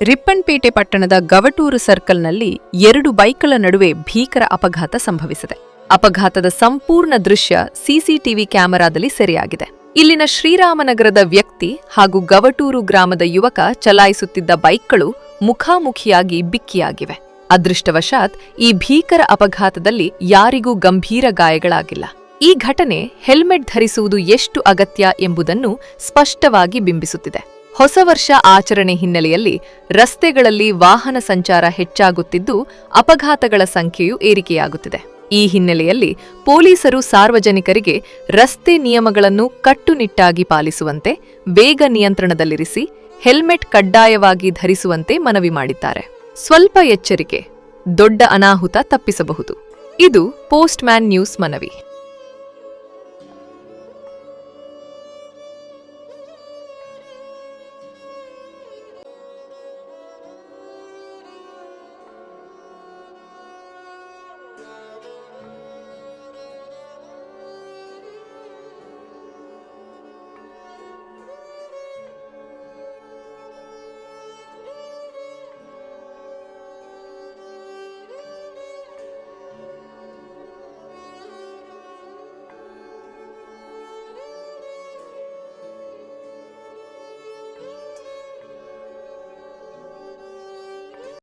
ರಿಪ್ಪನ್ಪೇಟೆ ಪಟ್ಟಣದ ಗವಟೂರು ಸರ್ಕಲ್ನಲ್ಲಿ 2 ಬೈಕ್ಗಳ ನಡುವೆ ಭೀಕರ ಅಪಘಾತ ಸಂಭವಿಸಿದೆ. ಅಪಘಾತದ ಸಂಪೂರ್ಣ ದೃಶ್ಯ ಸಿಸಿಟಿವಿ ಕ್ಯಾಮೆರಾದಲ್ಲಿ ಸೆರೆಯಾಗಿದೆ. ಇಲ್ಲಿನ ಶ್ರೀರಾಮನಗರದ ವ್ಯಕ್ತಿ ಹಾಗೂ ಗವಟೂರು ಗ್ರಾಮದ ಯುವಕ ಚಲಾಯಿಸುತ್ತಿದ್ದ ಬೈಕ್ಗಳು ಮುಖಾಮುಖಿಯಾಗಿ ಬಿಕ್ಕಿಯಾಗಿವೆ. ಅದೃಷ್ಟವಶಾತ್ ಈ ಭೀಕರ ಅಪಘಾತದಲ್ಲಿ ಯಾರಿಗೂ ಗಂಭೀರ ಗಾಯಗಳಾಗಿಲ್ಲ. ಈ ಘಟನೆ ಹೆಲ್ಮೆಟ್ ಧರಿಸುವುದು ಎಷ್ಟು ಅಗತ್ಯ ಎಂಬುದನ್ನು ಸ್ಪಷ್ಟವಾಗಿ ಬಿಂಬಿಸುತ್ತಿದೆ. ಹೊಸ ವರ್ಷ ಆಚರಣೆ ಹಿನ್ನೆಲೆಯಲ್ಲಿ ರಸ್ತೆಗಳಲ್ಲಿ ವಾಹನ ಸಂಚಾರ ಹೆಚ್ಚಾಗುತ್ತಿದ್ದು ಅಪಘಾತಗಳ ಸಂಖ್ಯೆಯೂ ಏರಿಕೆಯಾಗುತ್ತಿದೆ. ಈ ಹಿನ್ನೆಲೆಯಲ್ಲಿ ಪೊಲೀಸರು ಸಾರ್ವಜನಿಕರಿಗೆ ರಸ್ತೆ ನಿಯಮಗಳನ್ನು ಕಟ್ಟುನಿಟ್ಟಾಗಿ ಪಾಲಿಸುವಂತೆ, ವೇಗ ನಿಯಂತ್ರಣದಲ್ಲಿರಿಸಿ, ಹೆಲ್ಮೆಟ್ ಕಡ್ಡಾಯವಾಗಿ ಧರಿಸುವಂತೆ ಮನವಿ ಮಾಡಿದ್ದಾರೆ. ಸ್ವಲ್ಪ ಎಚ್ಚರಿಕೆ, ದೊಡ್ಡ ಅನಾಹುತ ತಪ್ಪಿಸಬಹುದು. ಇದು ಪೋಸ್ಟ್ ಮ್ಯಾನ್ ನ್ಯೂಸ್ ಮನವಿ.